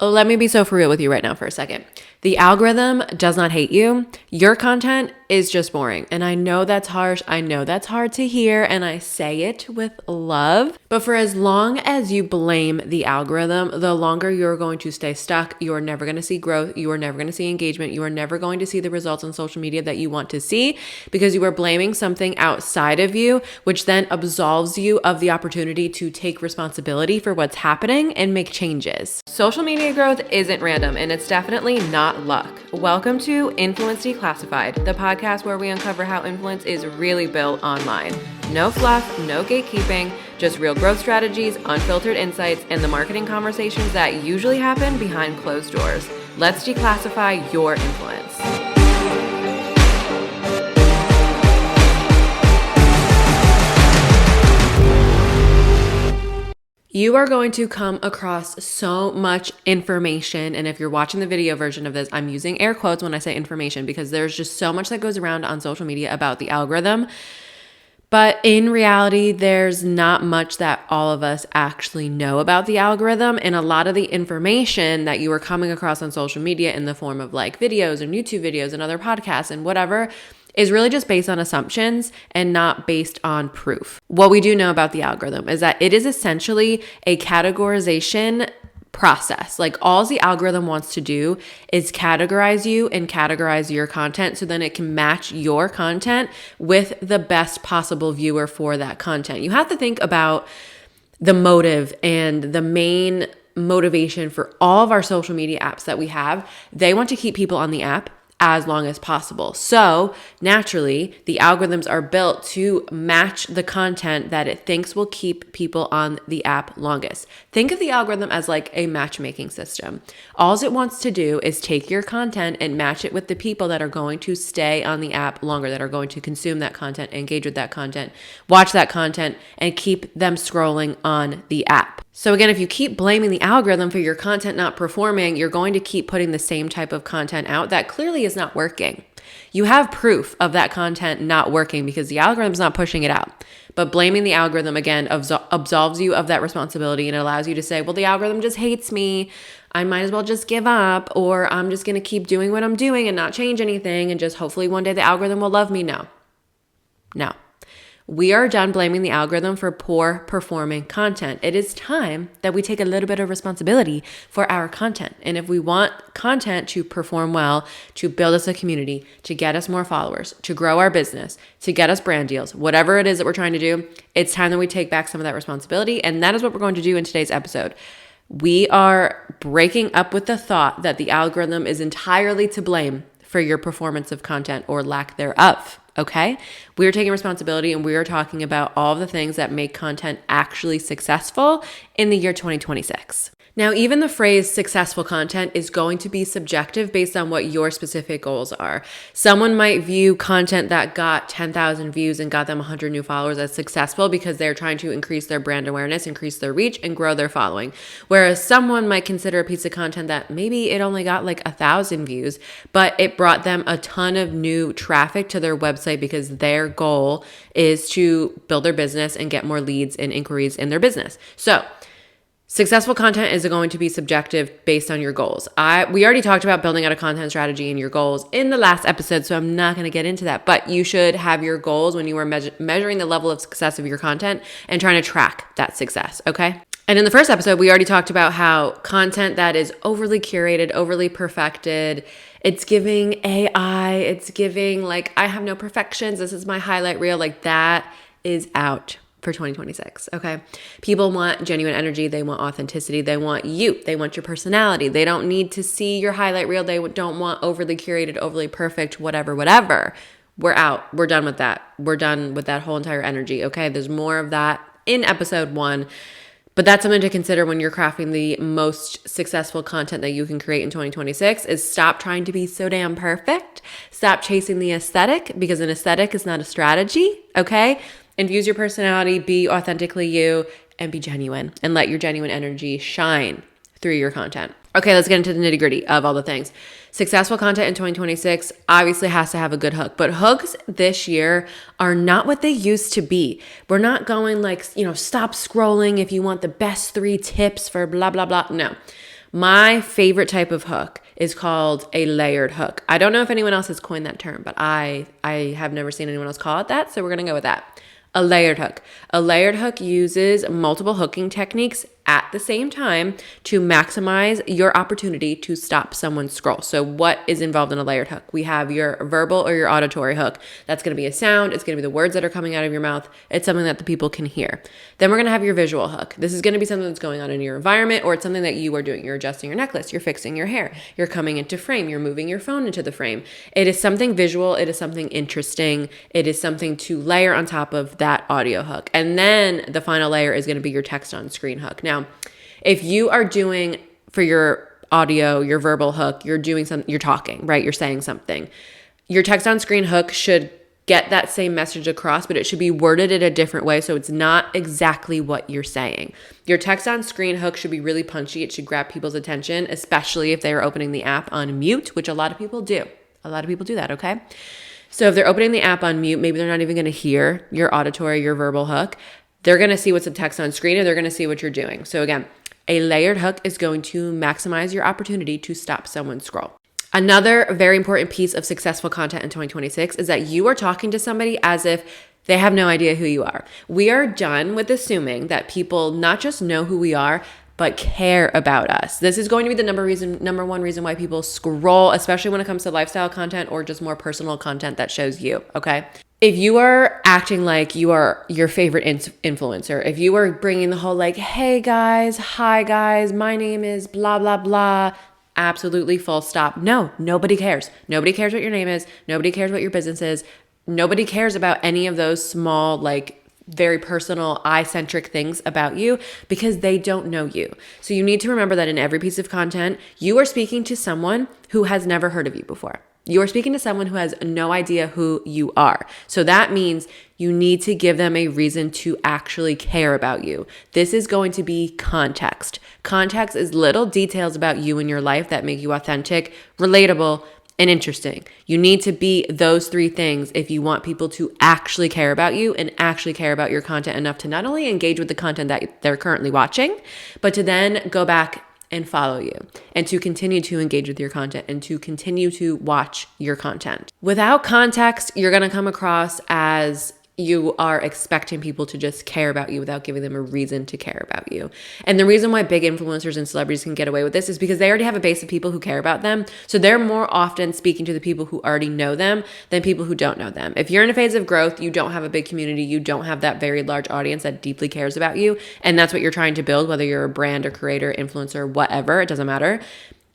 Let me be so for real with you right now for a second. The algorithm does not hate you. Your content is just boring. And I know that's harsh. I know that's hard to hear. And I say it with love. But for as long as you blame the algorithm, the longer you're going to stay stuck. You're never going to see growth. You are never going to see engagement. You are never going to see the results on social media that you want to see because you are blaming something outside of you, which then absolves you of the opportunity to take responsibility for what's happening and make changes. Social media growth isn't random, and it's definitely not luck. Welcome to Influence Declassified, the podcast where we uncover how influence is really built online. No fluff, no gatekeeping, just real growth strategies, unfiltered insights, and the marketing conversations that usually happen behind closed doors. Let's declassify your influence. You are going to come across so much information. And if you're watching the video version of this, I'm using air quotes when I say information because there's just so much that goes around on social media about the algorithm. But in reality, there's not much that all of us actually know about the algorithm. And a lot of the information that you are coming across on social media in the form of like videos and YouTube videos and other podcasts and whatever is really just based on assumptions and not based on proof. What we do know about the algorithm is that it is essentially a categorization process. Like all the algorithm wants to do is categorize you and categorize your content so then it can match your content with the best possible viewer for that content. You have to think about the motive and the main motivation for all of our social media apps that we have. They want to keep people on the app as long as possible. So naturally, the algorithms are built to match the content that it thinks will keep people on the app longest. Think of the algorithm as like a matchmaking system. All it wants to do is take your content and match it with the people that are going to stay on the app longer, that are going to consume that content, engage with that content, watch that content, and keep them scrolling on the app. So again, if you keep blaming the algorithm for your content not performing, you're going to keep putting the same type of content out that clearly is not working. You have proof of that content not working because the algorithm's not pushing it out. But blaming the algorithm, again, absolves you of that responsibility and it allows you to say, well, the algorithm just hates me. I might as well just give up, or I'm just going to keep doing what I'm doing and not change anything and just hopefully one day the algorithm will love me. No. We are done blaming the algorithm for poor performing content. It is time that we take a little bit of responsibility for our content. And if we want content to perform well, to build us a community, to get us more followers, to grow our business, to get us brand deals, whatever it is that we're trying to do, it's time that we take back some of that responsibility. And that is what we're going to do in today's episode. We are breaking up with the thought that the algorithm is entirely to blame for your performance of content or lack thereof. Okay, we are taking responsibility and we are talking about all of the things that make content actually successful in the year 2026. Now, even the phrase successful content is going to be subjective based on what your specific goals are. Someone might view content that got 10,000 views and got them 100 new followers as successful because they're trying to increase their brand awareness, increase their reach, and grow their following. Whereas someone might consider a piece of content that maybe it only got like 1,000 views, but it brought them a ton of new traffic to their website because their goal is to build their business and get more leads and inquiries in their business. So successful content is going to be subjective based on your goals. We already talked about building out a content strategy and your goals in the last episode, so I'm not going to get into that. But you should have your goals when you are measuring the level of success of your content and trying to track that success, okay? And in the first episode, we already talked about how content that is overly curated, overly perfected, it's giving AI, it's giving like, I have no perfections, this is my highlight reel, like that is out for 2026, okay? People want genuine energy. They want authenticity. They want you. They want your personality. They don't need to see your highlight reel. They don't want overly curated, overly perfect, whatever. We're out. We're done with that. We're done with that whole entire energy, okay? There's more of that in episode 1, but that's something to consider when you're crafting the most successful content that you can create in 2026 is stop trying to be so damn perfect. Stop chasing the aesthetic because an aesthetic is not a strategy, okay? Infuse your personality, be authentically you, and be genuine, and let your genuine energy shine through your content. Okay, let's get into the nitty-gritty of all the things. Successful content in 2026 obviously has to have a good hook, but hooks this year are not what they used to be. We're not going like, stop scrolling if you want the best 3 tips for blah, blah, blah. No. My favorite type of hook is called a layered hook. I don't know if anyone else has coined that term, but I have never seen anyone else call it that, so we're going to go with that. A layered hook. A layered hook uses multiple hooking techniques at the same time to maximize your opportunity to stop someone's scroll. So what is involved in a layered hook? We have your verbal or your auditory hook. That's going to be a sound. It's going to be the words that are coming out of your mouth. It's something that the people can hear. Then we're going to have your visual hook. This is going to be something that's going on in your environment, or it's something that you are doing. You're adjusting your necklace. You're fixing your hair. You're coming into frame. You're moving your phone into the frame. It is something visual. It is something interesting. It is something to layer on top of that audio hook. And then the final layer is going to be your text on screen hook. Now, if you are doing for your audio, your verbal hook, you're doing something, you're talking, right? You're saying something. Your text on screen hook should get that same message across, but it should be worded in a different way so it's not exactly what you're saying. Your text on screen hook should be really punchy. It should grab people's attention, especially if they are opening the app on mute, which a lot of people do. A lot of people do that, okay? So if they're opening the app on mute, maybe they're not even going to hear your auditory, your verbal hook. They're going to see what's the text on screen, or they're going to see what you're doing. So again, a layered hook is going to maximize your opportunity to stop someone's scroll. Another very important piece of successful content in 2026 is that you are talking to somebody as if they have no idea who you are. We are done with assuming that people not just know who we are, but care about us. This is going to be the number one reason why people scroll, especially when it comes to lifestyle content or just more personal content that shows you, okay? If you are acting like you are your favorite influencer, if you are bringing the whole like, hey guys, hi guys, my name is blah, blah, blah, absolutely full stop. No, nobody cares. Nobody cares what your name is. Nobody cares what your business is. Nobody cares about any of those small, like very personal, eye-centric things about you because they don't know you. So you need to remember that in every piece of content, you are speaking to someone who has never heard of you before. You are speaking to someone who has no idea who you are. So that means you need to give them a reason to actually care about you. This is going to be context. Context is little details about you and your life that make you authentic, relatable, and interesting. You need to be those three things if you want people to actually care about you and actually care about your content enough to not only engage with the content that they're currently watching, but to then go back and follow you and to continue to engage with your content and to continue to watch your content. Without context, you're going to come across as you are expecting people to just care about you without giving them a reason to care about you. And the reason why big influencers and celebrities can get away with this is because they already have a base of people who care about them. So they're more often speaking to the people who already know them than people who don't know them. If you're in a phase of growth, you don't have a big community, you don't have that very large audience that deeply cares about you, and that's what you're trying to build, whether you're a brand or creator, influencer, whatever, it doesn't matter.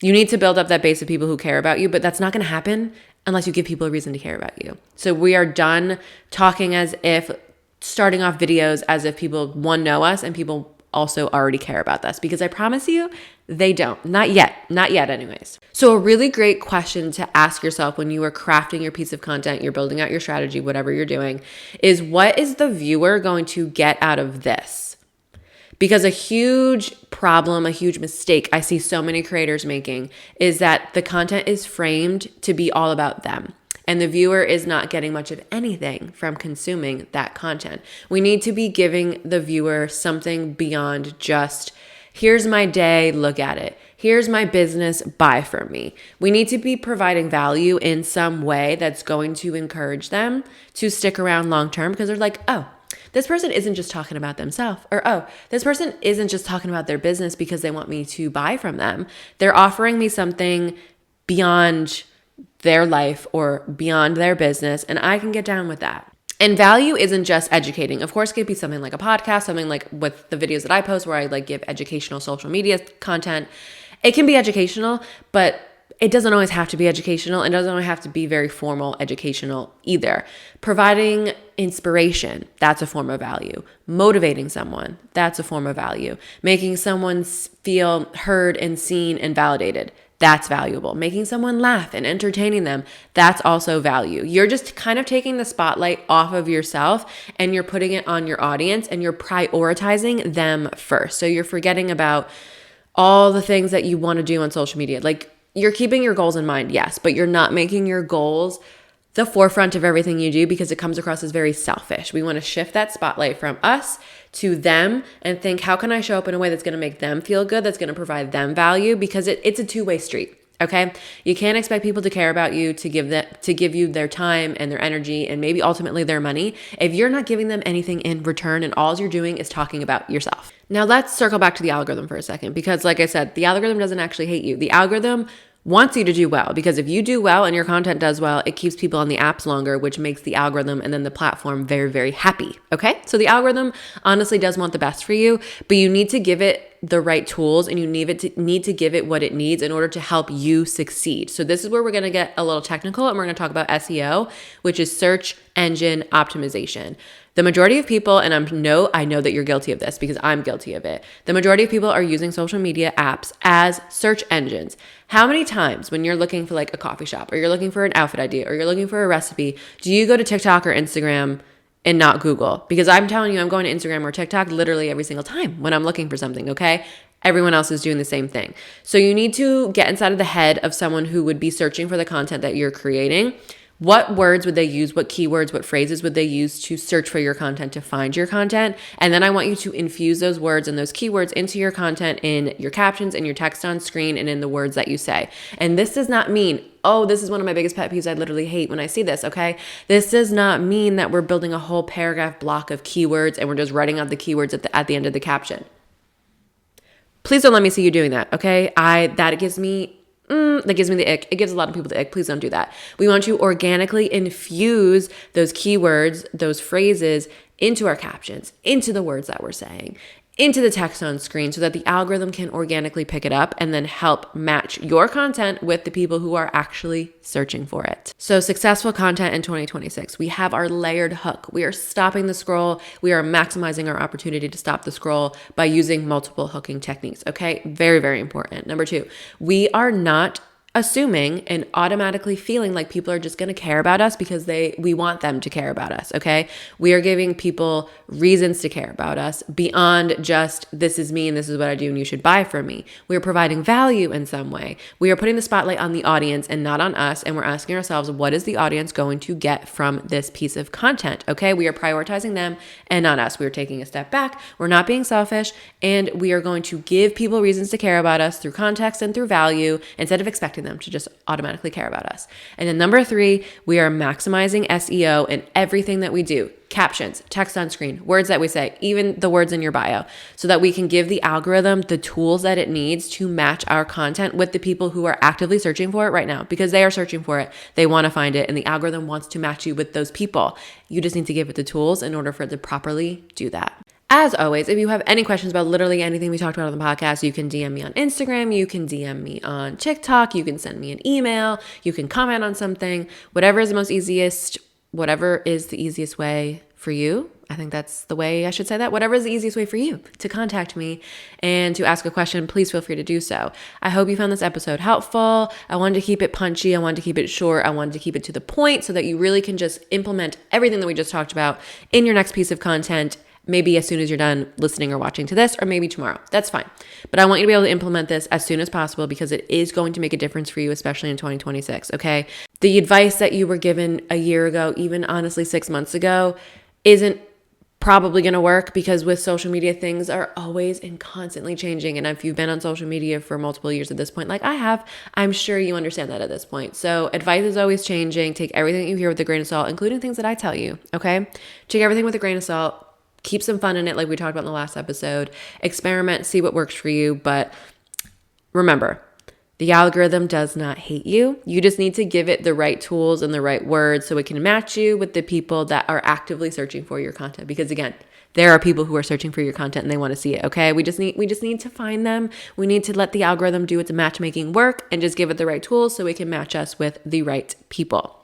You need to build up that base of people who care about you, but that's not going to happen unless you give people a reason to care about you. So we are done talking as if, starting off videos as if people, one, know us and people also already care about us, because I promise you, they don't. Not yet anyways. So a really great question to ask yourself when you are crafting your piece of content, you're building out your strategy, whatever you're doing, is what is the viewer going to get out of this? Because a huge problem, a huge mistake I see so many creators making is that the content is framed to be all about them. And the viewer is not getting much of anything from consuming that content. We need to be giving the viewer something beyond just, here's my day, look at it. Here's my business, buy from me. We need to be providing value in some way that's going to encourage them to stick around long term, because they're like, oh, this person isn't just talking about themselves, or, oh, this person isn't just talking about their business because they want me to buy from them. They're offering me something beyond their life or beyond their business, and I can get down with that. And value isn't just educating. Of course, it could be something like a podcast, something like with the videos that I post where I like give educational social media content. It can be educational, but it doesn't always have to be educational. It doesn't always have to be very formal educational either. Providing inspiration, that's a form of value. Motivating someone, that's a form of value. Making someone feel heard and seen and validated, that's valuable. Making someone laugh and entertaining them, that's also value. You're just kind of taking the spotlight off of yourself and you're putting it on your audience and you're prioritizing them first. So you're forgetting about all the things that you want to do on social media. Like, you're keeping your goals in mind, yes, but you're not making your goals the forefront of everything you do because it comes across as very selfish. We want to shift that spotlight from us to them and think, how can I show up in a way that's going to make them feel good, that's going to provide them value? Because it's a two-way street. Okay. You can't expect people to care about you, to give you their time and their energy and maybe ultimately their money if you're not giving them anything in return and all you're doing is talking about yourself. Now let's circle back to the algorithm for a second, because like I said, the algorithm doesn't actually hate you. The algorithm wants you to do well, because if you do well and your content does well, it keeps people on the apps longer, which makes the algorithm and then the platform very, very happy. Okay. So the algorithm honestly does want the best for you, but you need to give it the right tools and you need to give it what it needs in order to help you succeed. So this is where we're going to get a little technical and we're going to talk about SEO, which is search engine optimization. The majority of people, and I know that you're guilty of this because I'm guilty of it. The majority of people are using social media apps as search engines. How many times when you're looking for like a coffee shop or you're looking for an outfit idea or you're looking for a recipe, do you go to TikTok or Instagram and not Google? Because I'm telling you, I'm going to Instagram or TikTok literally every single time when I'm looking for something, okay? Everyone else is doing the same thing. So you need to get inside of the head of someone who would be searching for the content that you're creating. What words would they use? What keywords, what phrases would they use to search for your content, to find your content? And then I want you to infuse those words and those keywords into your content in your captions, in your text on screen, and in the words that you say. And this does not mean, oh, this is one of my biggest pet peeves. I literally hate when I see this, okay? This does not mean that we're building a whole paragraph block of keywords and we're just writing out the keywords at the end of the caption. Please don't let me see you doing that, okay? That gives me the ick. It gives a lot of people the ick. Please don't do that. We want to organically infuse those keywords, those phrases into our captions, into the words that we're saying, into the text on screen so that the algorithm can organically pick it up and then help match your content with the people who are actually searching for it. So successful content in 2026, we have our layered hook. We are stopping the scroll. We are maximizing our opportunity to stop the scroll by using multiple hooking techniques. Okay. Very, very important. Number 2, we are not assuming and automatically feeling like people are just going to care about us because we want them to care about us, okay? We are giving people reasons to care about us beyond just, this is me and this is what I do and you should buy from me. We are providing value in some way. We are putting the spotlight on the audience and not on us, and we're asking ourselves, what is the audience going to get from this piece of content, okay? We are prioritizing them and not us. We are taking a step back. We're not being selfish, and we are going to give people reasons to care about us through context and through value instead of expecting them to just automatically care about us. And then number 3, we are maximizing SEO in everything that we do. Captions, text on screen, words that we say, even the words in your bio, so that we can give the algorithm the tools that it needs to match our content with the people who are actively searching for it right now, because they are searching for it. They want to find it, and the algorithm wants to match you with those people. You just need to give it the tools in order for it to properly do that. As always, if you have any questions about literally anything we talked about on the podcast, you can DM me on Instagram, you can DM me on TikTok, you can send me an email, you can comment on something, whatever is the easiest way for you. I think that's the way I should say that. Whatever is the easiest way for you to contact me and to ask a question, please feel free to do so. I hope you found this episode helpful. I wanted to keep it punchy. I wanted to keep it short. I wanted to keep it to the point so that you really can just implement everything that we just talked about in your next piece of content. Maybe as soon as you're done listening or watching to this, or maybe tomorrow. That's fine. But I want you to be able to implement this as soon as possible because it is going to make a difference for you, especially in 2026, okay? The advice that you were given a year ago, even honestly 6 months ago, isn't probably going to work because with social media, things are always and constantly changing. And if you've been on social media for multiple years at this point, like I have, I'm sure you understand that at this point. So advice is always changing. Take everything you hear with a grain of salt, including things that I tell you, okay? Take everything with a grain of salt. Keep some fun in it like we talked about in the last episode. Experiment, see what works for you. But remember, the algorithm does not hate you. You just need to give it the right tools and the right words so it can match you with the people that are actively searching for your content. Because again, there are people who are searching for your content and they want to see it, okay? We just need to find them. We need to let the algorithm do its matchmaking work and just give it the right tools so it can match us with the right people.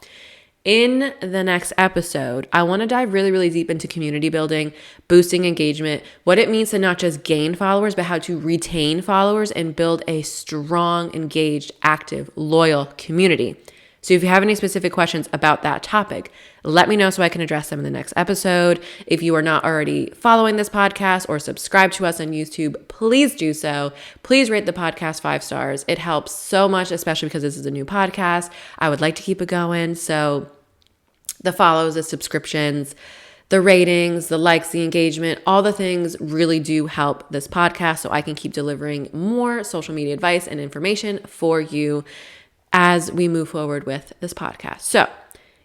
In the next episode, I want to dive really, really deep into community building, boosting engagement, what it means to not just gain followers, but how to retain followers and build a strong, engaged, active, loyal community. So if you have any specific questions about that topic, let me know so I can address them in the next episode. If you are not already following this podcast or subscribe to us on YouTube, please do so. Please rate the podcast 5 stars. It helps so much, especially because this is a new podcast. I would like to keep it going. So the follows, the subscriptions, The ratings, the likes, the engagement, all the things really do help this podcast so I can keep delivering more social media advice and information for you as we move forward with this podcast. So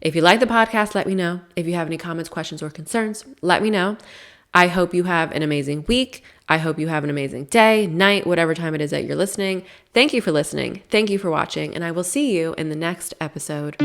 if you like the podcast, let me know. If you have any comments, questions, or concerns, let me know. I hope you have an amazing week. I hope you have an amazing day, night, whatever time it is that you're listening. Thank you for listening. Thank you for watching, and I will see you in the next episode.